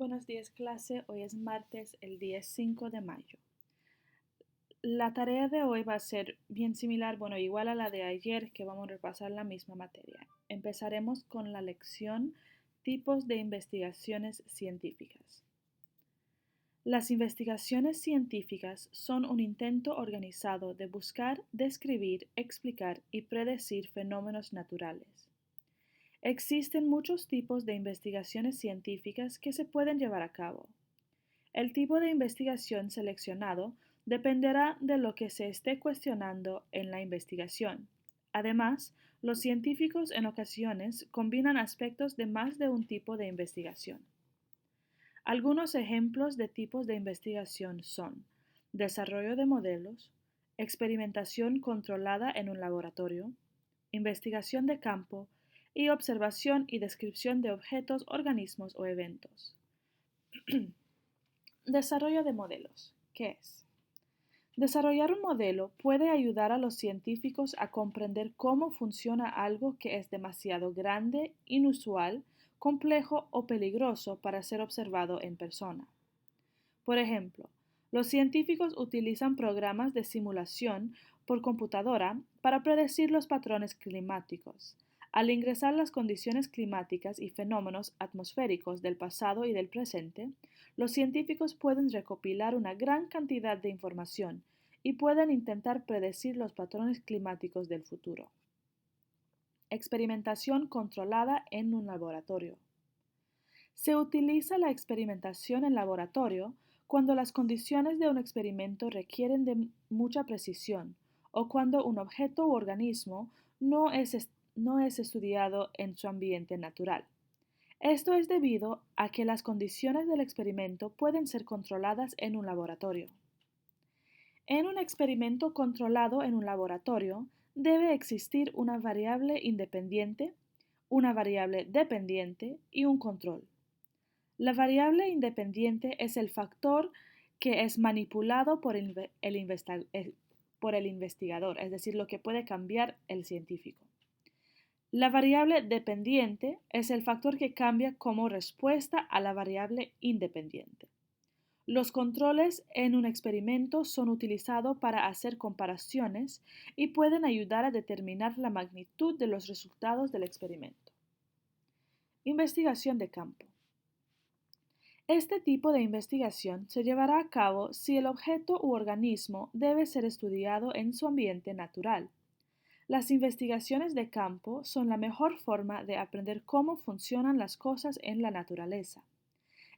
Buenos días, clase. Hoy es martes, el día 5 de mayo. La tarea de hoy va a ser bien similar, igual a la de ayer, que vamos a repasar la misma materia. Empezaremos con la lección Tipos de investigaciones científicas. Las investigaciones científicas son un intento organizado de buscar, describir, explicar y predecir fenómenos naturales. Existen muchos tipos de investigaciones científicas que se pueden llevar a cabo. El tipo de investigación seleccionado dependerá de lo que se esté cuestionando en la investigación. Además, los científicos en ocasiones combinan aspectos de más de un tipo de investigación. Algunos ejemplos de tipos de investigación son desarrollo de modelos, experimentación controlada en un laboratorio, investigación de campo y observación y descripción de objetos, organismos o eventos. Desarrollo de modelos. ¿Qué es? Desarrollar un modelo puede ayudar a los científicos a comprender cómo funciona algo que es demasiado grande, inusual, complejo o peligroso para ser observado en persona. Por ejemplo, los científicos utilizan programas de simulación por computadora para predecir los patrones climáticos. Al ingresar las condiciones climáticas y fenómenos atmosféricos del pasado y del presente, los científicos pueden recopilar una gran cantidad de información y pueden intentar predecir los patrones climáticos del futuro. Experimentación controlada en un laboratorio. Se utiliza la experimentación en laboratorio cuando las condiciones de un experimento requieren de mucha precisión o cuando un objeto u organismo no es estudiado en su ambiente natural. Esto es debido a que las condiciones del experimento pueden ser controladas en un laboratorio. En un experimento controlado en un laboratorio, debe existir una variable independiente, una variable dependiente y un control. La variable independiente es el factor que es manipulado por el investigador, es decir, lo que puede cambiar el científico. La variable dependiente es el factor que cambia como respuesta a la variable independiente. Los controles en un experimento son utilizados para hacer comparaciones y pueden ayudar a determinar la magnitud de los resultados del experimento. Investigación de campo. Este tipo de investigación se llevará a cabo si el objeto u organismo debe ser estudiado en su ambiente natural. Las investigaciones de campo son la mejor forma de aprender cómo funcionan las cosas en la naturaleza.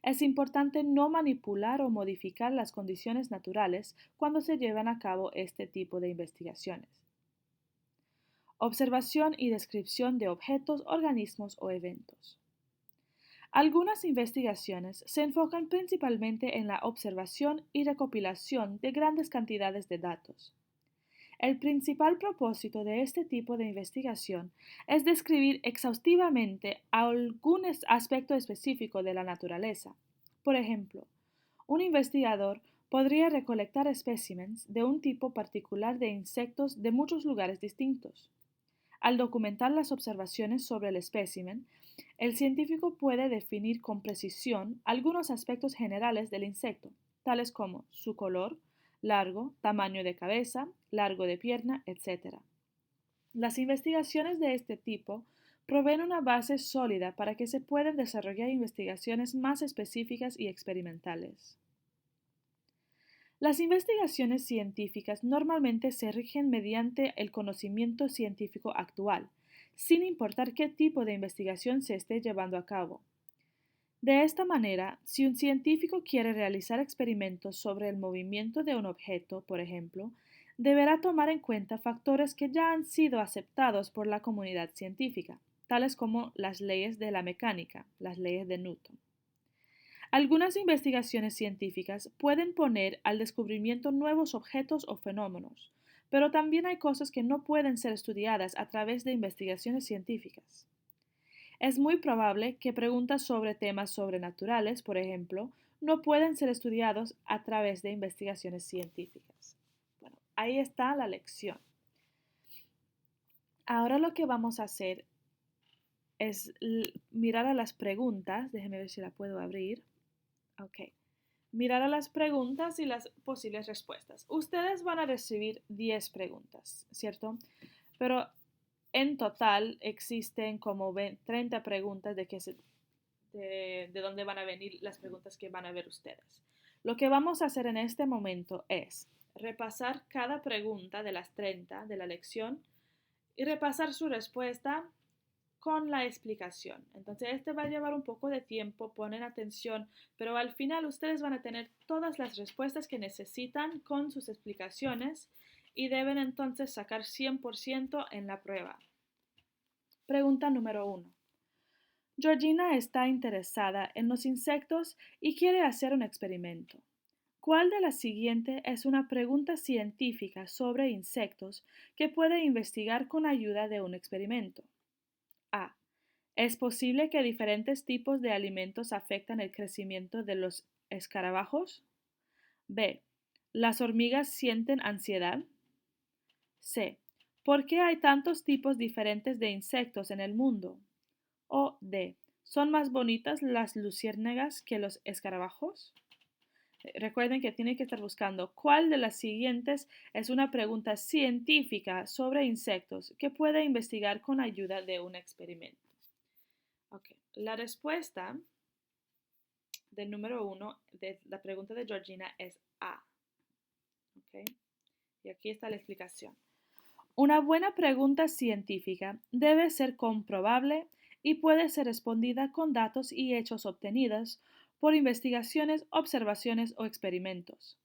Es importante no manipular o modificar las condiciones naturales cuando se llevan a cabo este tipo de investigaciones. Observación y descripción de objetos, organismos o eventos. Algunas investigaciones se enfocan principalmente en la observación y recopilación de grandes cantidades de datos. El principal propósito de este tipo de investigación es describir exhaustivamente algún aspecto específico de la naturaleza. Por ejemplo, un investigador podría recolectar especímenes de un tipo particular de insectos de muchos lugares distintos. Al documentar las observaciones sobre el espécimen, el científico puede definir con precisión algunos aspectos generales del insecto, tales como su color, largo, tamaño de cabeza, largo de pierna, etc. Las investigaciones de este tipo proveen una base sólida para que se puedan desarrollar investigaciones más específicas y experimentales. Las investigaciones científicas normalmente se rigen mediante el conocimiento científico actual, sin importar qué tipo de investigación se esté llevando a cabo. De esta manera, si un científico quiere realizar experimentos sobre el movimiento de un objeto, por ejemplo, deberá tomar en cuenta factores que ya han sido aceptados por la comunidad científica, tales como las leyes de la mecánica, las leyes de Newton. Algunas investigaciones científicas pueden poner al descubrimiento nuevos objetos o fenómenos, pero también hay cosas que no pueden ser estudiadas a través de investigaciones científicas. Es muy probable que preguntas sobre temas sobrenaturales, por ejemplo, no pueden ser estudiados a través de investigaciones científicas. Bueno, ahí está la lección. Ahora lo que vamos a hacer es mirar a las preguntas. Déjenme ver si la puedo abrir. Ok. Mirar a las preguntas y las posibles respuestas. Ustedes van a recibir 10 preguntas, ¿cierto? Pero en total existen como 30 preguntas de dónde van a venir las preguntas que van a ver ustedes. Lo que vamos a hacer en este momento es repasar cada pregunta de las 30 de la lección y repasar su respuesta con la explicación. Entonces, este va a llevar un poco de tiempo, ponen atención, pero al final ustedes van a tener todas las respuestas que necesitan con sus explicaciones y deben entonces sacar 100% en la prueba. Pregunta número 1. Georgina está interesada en los insectos y quiere hacer un experimento. ¿Cuál de las siguientes es una pregunta científica sobre insectos que puede investigar con ayuda de un experimento? A. ¿Es posible que diferentes tipos de alimentos afectan el crecimiento de los escarabajos? B. ¿Las hormigas sienten ansiedad? C. ¿Por qué hay tantos tipos diferentes de insectos en el mundo? O D. ¿Son más bonitas las luciérnagas que los escarabajos? Recuerden que tienen que estar buscando cuál de las siguientes es una pregunta científica sobre insectos que puede investigar con ayuda de un experimento. Okay. La respuesta del número 1 de la pregunta de Georgina es A. Okay. Y aquí está la explicación. Una buena pregunta científica debe ser comprobable y puede ser respondida con datos y hechos obtenidos por investigaciones, observaciones o experimentos.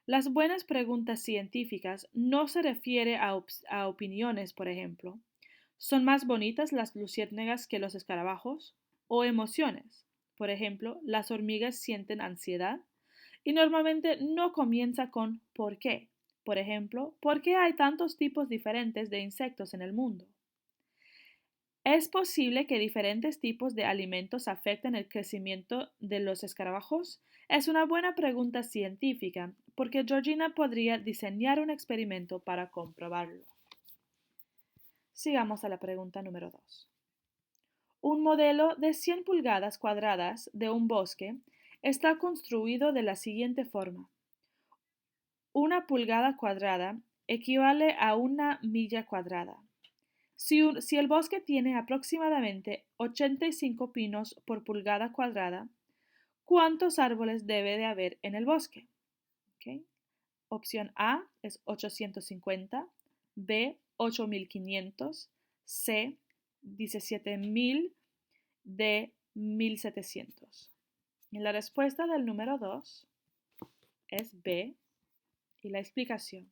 Las buenas preguntas científicas no se refieren a opiniones, por ejemplo. ¿Son más bonitas las luciérnagas que los escarabajos? O emociones. Por ejemplo, las hormigas sienten ansiedad y normalmente no comienza con ¿por qué? Por ejemplo, ¿por qué hay tantos tipos diferentes de insectos en el mundo? ¿Es posible que diferentes tipos de alimentos afecten el crecimiento de los escarabajos? Es una buena pregunta científica porque Georgina podría diseñar un experimento para comprobarlo. Sigamos a la pregunta número 2. Un modelo de 100 pulgadas cuadradas de un bosque está construido de la siguiente forma. Una pulgada cuadrada equivale a una milla cuadrada. Si el bosque tiene aproximadamente 85 pinos por pulgada cuadrada, ¿cuántos árboles debe de haber en el bosque? ¿Okay? Opción A es 850, B 8500, C 17000, D 1700. Y la respuesta del número 2 es B y la explicación.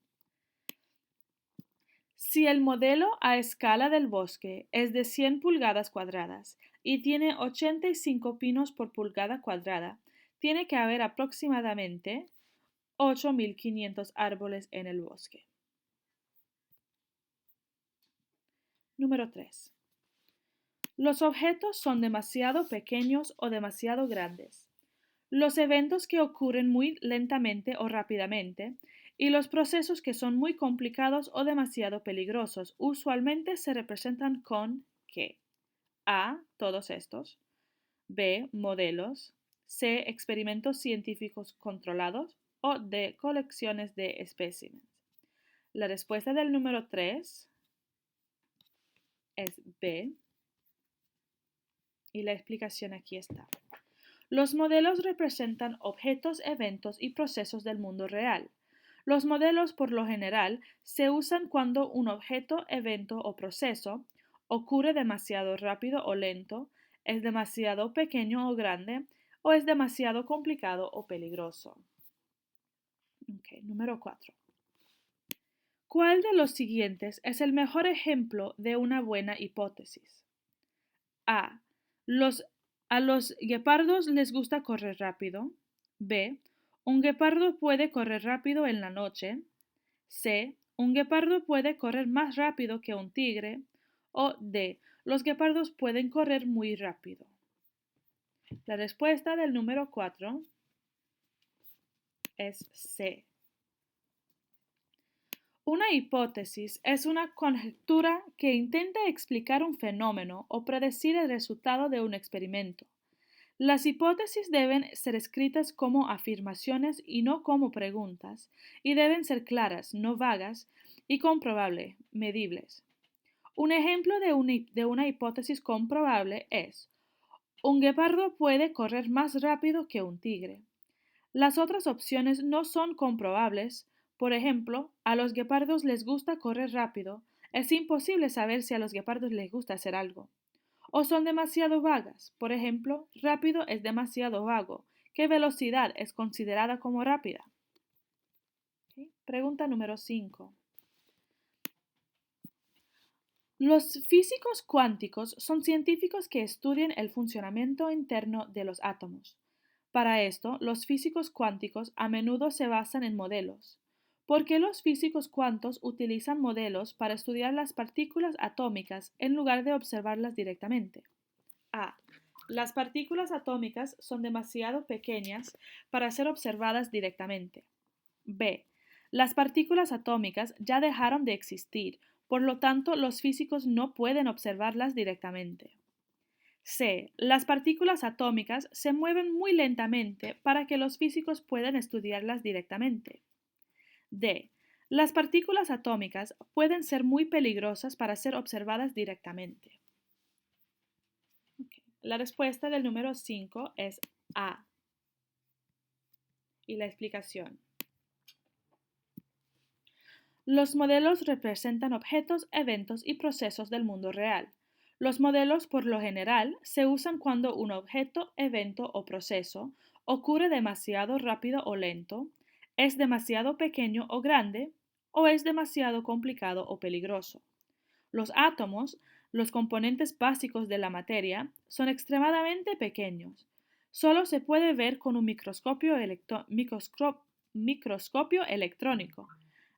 Si el modelo a escala del bosque es de 100 pulgadas cuadradas y tiene 85 pinos por pulgada cuadrada, tiene que haber aproximadamente 8500 árboles en el bosque. Número 3. Los objetos son demasiado pequeños o demasiado grandes. Los eventos que ocurren muy lentamente o rápidamente y los procesos que son muy complicados o demasiado peligrosos usualmente se representan con ¿qué? A. Todos estos. B. Modelos. C. Experimentos científicos controlados. O D. Colecciones de especímenes. La respuesta del número 3 es B. Y la explicación aquí está. Los modelos representan objetos, eventos y procesos del mundo real. Los modelos, por lo general, se usan cuando un objeto, evento o proceso ocurre demasiado rápido o lento, es demasiado pequeño o grande, o es demasiado complicado o peligroso. Okay, número 4. ¿Cuál de los siguientes es el mejor ejemplo de una buena hipótesis? A. A los guepardos les gusta correr rápido. B. Un guepardo puede correr rápido en la noche. C. Un guepardo puede correr más rápido que un tigre. O D. Los guepardos pueden correr muy rápido. La respuesta del número 4 es C. Una hipótesis es una conjetura que intenta explicar un fenómeno o predecir el resultado de un experimento. Las hipótesis deben ser escritas como afirmaciones y no como preguntas, y deben ser claras, no vagas, y comprobables, medibles. Un ejemplo de una hipótesis comprobable es: un guepardo puede correr más rápido que un tigre. Las otras opciones no son comprobables. Por ejemplo, a los guepardos les gusta correr rápido. Es imposible saber si a los guepardos les gusta hacer algo. O son demasiado vagas. Por ejemplo, rápido es demasiado vago. ¿Qué velocidad es considerada como rápida? ¿Sí? Pregunta número 5. Los físicos cuánticos son científicos que estudian el funcionamiento interno de los átomos. Para esto, los físicos cuánticos a menudo se basan en modelos. ¿Por qué los físicos cuánticos utilizan modelos para estudiar las partículas atómicas en lugar de observarlas directamente? A. Las partículas atómicas son demasiado pequeñas para ser observadas directamente. B. Las partículas atómicas ya dejaron de existir, por lo tanto los físicos no pueden observarlas directamente. C. Las partículas atómicas se mueven muy lentamente para que los físicos puedan estudiarlas directamente. D. Las partículas atómicas pueden ser muy peligrosas para ser observadas directamente. La respuesta del número 5 es A. Y la explicación. Los modelos representan objetos, eventos y procesos del mundo real. Los modelos, por lo general, se usan cuando un objeto, evento o proceso ocurre demasiado rápido o lento, es demasiado pequeño o grande, o es demasiado complicado o peligroso. Los átomos, los componentes básicos de la materia, son extremadamente pequeños. Solo se puede ver con un microscopio electrónico.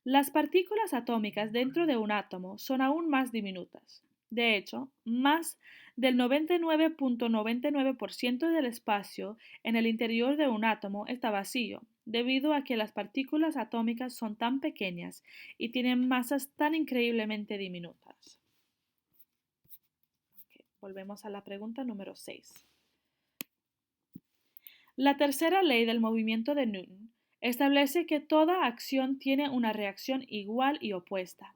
Las partículas atómicas dentro de un átomo son aún más diminutas. De hecho, más del 99.99% del espacio en el interior de un átomo está vacío, debido a que las partículas atómicas son tan pequeñas y tienen masas tan increíblemente diminutas. Volvemos a la pregunta número 6. La tercera ley del movimiento de Newton establece que toda acción tiene una reacción igual y opuesta.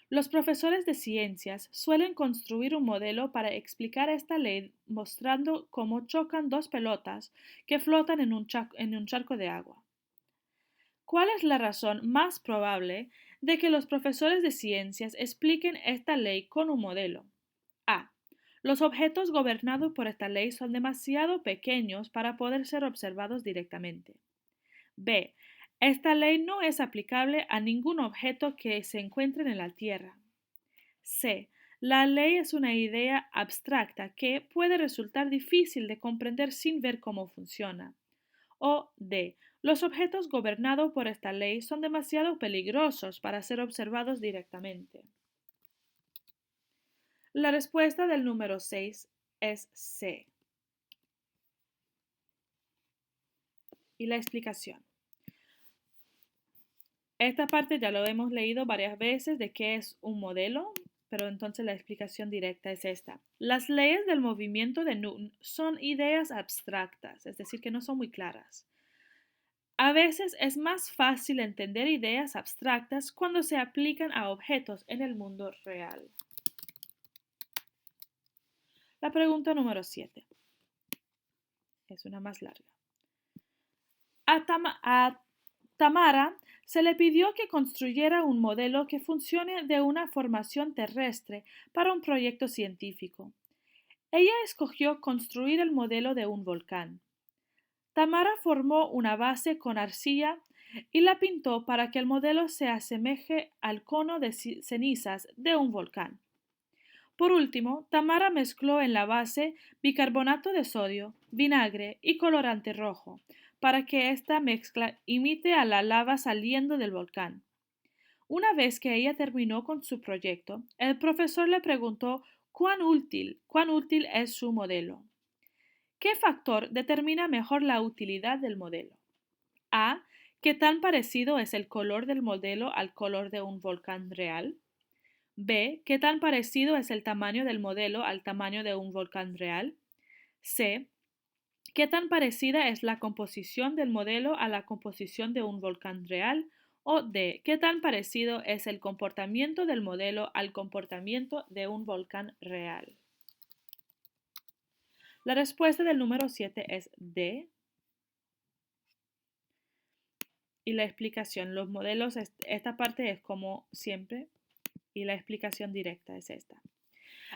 Los profesores de ciencias suelen construir un modelo para explicar esta ley mostrando cómo chocan dos pelotas que flotan en un charco de agua. ¿Cuál es la razón más probable de que los profesores de ciencias expliquen esta ley con un modelo? A. Los objetos gobernados por esta ley son demasiado pequeños para poder ser observados directamente. B. Esta ley no es aplicable a ningún objeto que se encuentre en la Tierra. C. La ley es una idea abstracta que puede resultar difícil de comprender sin ver cómo funciona. O D. Los objetos gobernados por esta ley son demasiado peligrosos para ser observados directamente. La respuesta del número 6 es C. Y la explicación. Esta parte ya lo hemos leído varias veces de qué es un modelo, pero entonces la explicación directa es esta. Las leyes del movimiento de Newton son ideas abstractas, es decir, que no son muy claras. A veces es más fácil entender ideas abstractas cuando se aplican a objetos en el mundo real. La pregunta número 7 es una más larga. A Tamara se le pidió que construyera un modelo que funcione de una formación terrestre para un proyecto científico. Ella escogió construir el modelo de un volcán. Tamara formó una base con arcilla y la pintó para que el modelo se asemeje al cono de cenizas de un volcán. Por último, Tamara mezcló en la base bicarbonato de sodio, vinagre y colorante rojo, para que esta mezcla imite a la lava saliendo del volcán. Una vez que ella terminó con su proyecto, el profesor le preguntó cuán útil es su modelo. ¿Qué factor determina mejor la utilidad del modelo? A. ¿Qué tan parecido es el color del modelo al color de un volcán real? B. ¿Qué tan parecido es el tamaño del modelo al tamaño de un volcán real? C. ¿Qué tan parecida es la composición del modelo a la composición de un volcán real? O D. ¿Qué tan parecido es el comportamiento del modelo al comportamiento de un volcán real? La respuesta del número 7 es D. Y la explicación, los modelos, esta parte es como siempre, y la explicación directa es esta.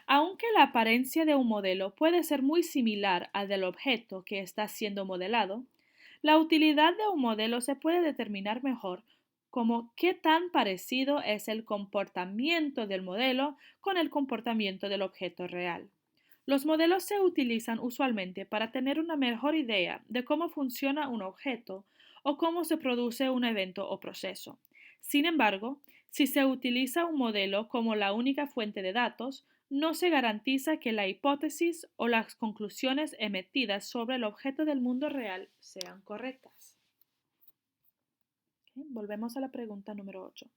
Aunque la apariencia de un modelo puede ser muy similar al del objeto que está siendo modelado, la utilidad de un modelo se puede determinar mejor como qué tan parecido es el comportamiento del modelo con el comportamiento del objeto real. Los modelos se utilizan usualmente para tener una mejor idea de cómo funciona un objeto o cómo se produce un evento o proceso. Sin embargo, si se utiliza un modelo como la única fuente de datos, no se garantiza que la hipótesis o las conclusiones emitidas sobre el objeto del mundo real sean correctas. ¿Okay? Volvemos a la pregunta número 8.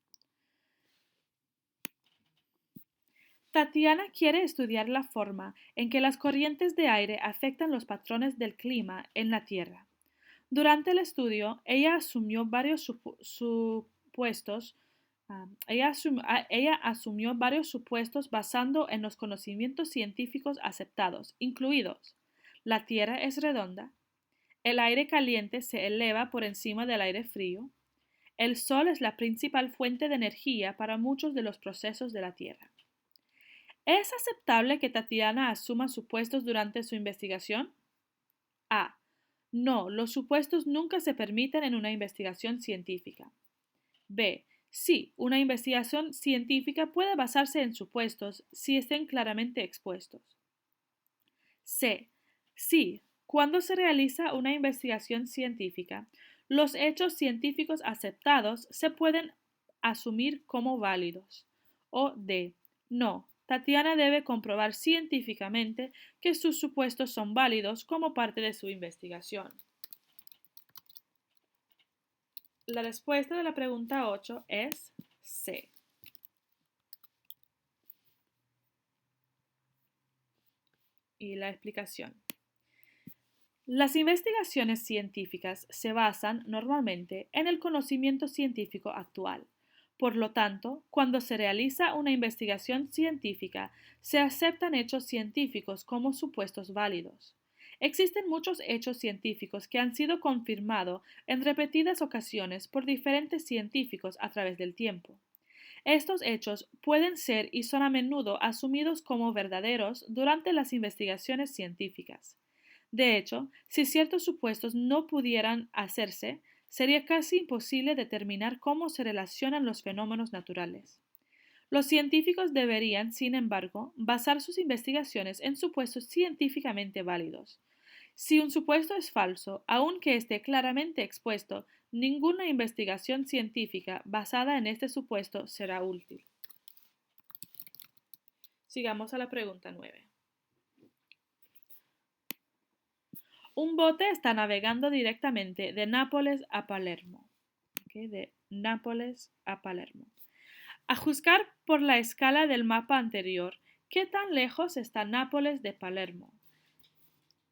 Tatiana quiere estudiar la forma en que las corrientes de aire afectan los patrones del clima en la Tierra. Durante el estudio, ella asumió varios supuestos basando en los conocimientos científicos aceptados, incluidos: la Tierra es redonda, el aire caliente se eleva por encima del aire frío, el Sol es la principal fuente de energía para muchos de los procesos de la Tierra. ¿Es aceptable que Tatiana asuma supuestos durante su investigación? A. No, los supuestos nunca se permiten en una investigación científica. B. Sí, una investigación científica puede basarse en supuestos si estén claramente expuestos. C. Sí, cuando se realiza una investigación científica, los hechos científicos aceptados se pueden asumir como válidos. O D. No, Tatiana debe comprobar científicamente que sus supuestos son válidos como parte de su investigación. La respuesta de la pregunta 8 es C. Y la explicación. Las investigaciones científicas se basan normalmente en el conocimiento científico actual. Por lo tanto, cuando se realiza una investigación científica, se aceptan hechos científicos como supuestos válidos. Existen muchos hechos científicos que han sido confirmados en repetidas ocasiones por diferentes científicos a través del tiempo. Estos hechos pueden ser y son a menudo asumidos como verdaderos durante las investigaciones científicas. De hecho, si ciertos supuestos no pudieran hacerse, sería casi imposible determinar cómo se relacionan los fenómenos naturales. Los científicos deberían, sin embargo, basar sus investigaciones en supuestos científicamente válidos. Si un supuesto es falso, aunque esté claramente expuesto, ninguna investigación científica basada en este supuesto será útil. Sigamos a la pregunta 9. Un bote está navegando directamente de Nápoles a Palermo. De Nápoles a Palermo. A juzgar por la escala del mapa anterior, ¿qué tan lejos está Nápoles de Palermo?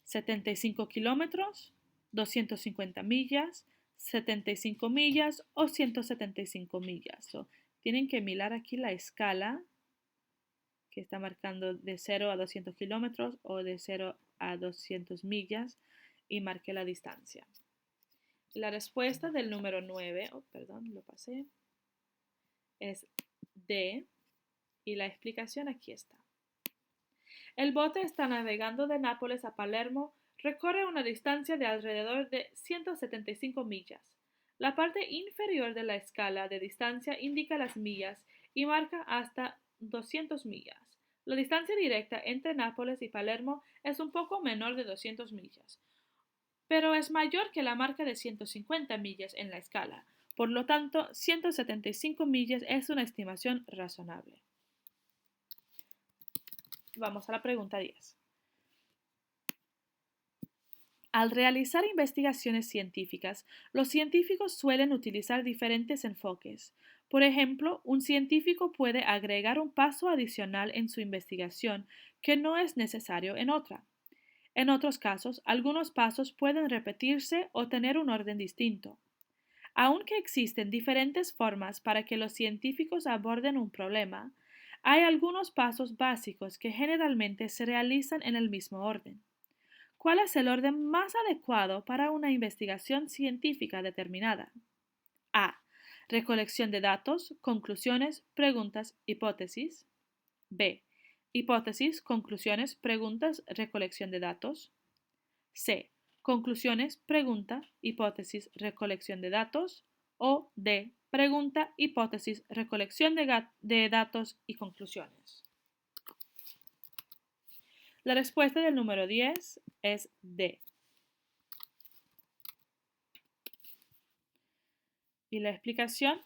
75 kilómetros, 250 millas, 75 millas o 175 millas. Tienen que mirar aquí la escala que está marcando de 0 a 200 kilómetros o de 0 a 200 millas y marqué la distancia. La respuesta del número 9, lo pasé, es D y la explicación aquí está. El bote está navegando de Nápoles a Palermo, recorre una distancia de alrededor de 175 millas. La parte inferior de la escala de distancia indica las millas y marca hasta 200 millas. La distancia directa entre Nápoles y Palermo es un poco menor de 200 millas, pero es mayor que la marca de 150 millas en la escala. Por lo tanto, 175 millas es una estimación razonable. Vamos a la pregunta 10. Al realizar investigaciones científicas, los científicos suelen utilizar diferentes enfoques. Por ejemplo, un científico puede agregar un paso adicional en su investigación que no es necesario en otra. En otros casos, algunos pasos pueden repetirse o tener un orden distinto. Aunque existen diferentes formas para que los científicos aborden un problema, hay algunos pasos básicos que generalmente se realizan en el mismo orden. ¿Cuál es el orden más adecuado para una investigación científica determinada? A. Recolección de datos, conclusiones, preguntas, hipótesis. B. Hipótesis, conclusiones, preguntas, recolección de datos. C. Conclusiones, pregunta, hipótesis, recolección de datos. O D. Pregunta, hipótesis, recolección de datos y conclusiones. La respuesta del número 10 es D. Y la explicación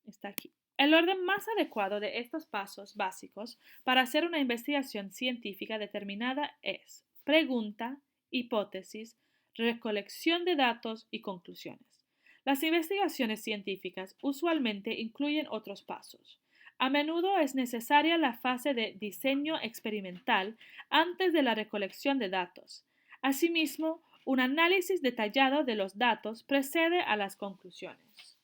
está aquí. El orden más adecuado de estos pasos básicos para hacer una investigación científica determinada es pregunta, hipótesis, recolección de datos y conclusiones. Las investigaciones científicas usualmente incluyen otros pasos. A menudo es necesaria la fase de diseño experimental antes de la recolección de datos. Asimismo, un análisis detallado de los datos precede a las conclusiones.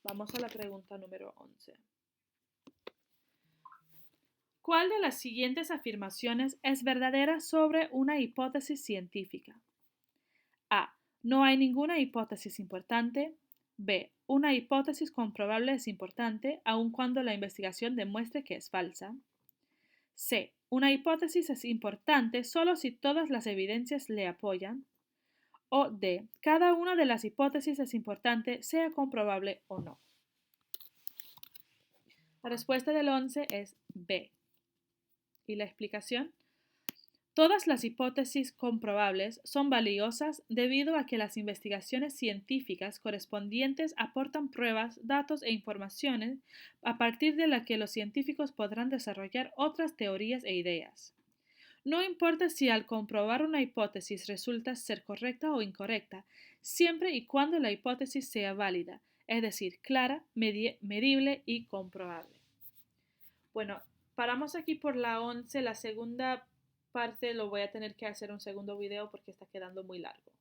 Vamos a la pregunta número 11. ¿Cuál de las siguientes afirmaciones es verdadera sobre una hipótesis científica? A. No hay ninguna hipótesis importante. B. Una hipótesis comprobable es importante, aun cuando la investigación demuestre que es falsa. C. Una hipótesis es importante solo si todas las evidencias le apoyan. O D. Cada una de las hipótesis es importante, sea comprobable o no. La respuesta del 11 es B. ¿Y la explicación? Todas las hipótesis comprobables son valiosas debido a que las investigaciones científicas correspondientes aportan pruebas, datos e informaciones a partir de las que los científicos podrán desarrollar otras teorías e ideas. No importa si al comprobar una hipótesis resulta ser correcta o incorrecta, siempre y cuando la hipótesis sea válida, es decir, clara, medible y comprobable. Bueno, paramos aquí por la 11. La segunda parte lo voy a tener que hacer un segundo video porque está quedando muy largo.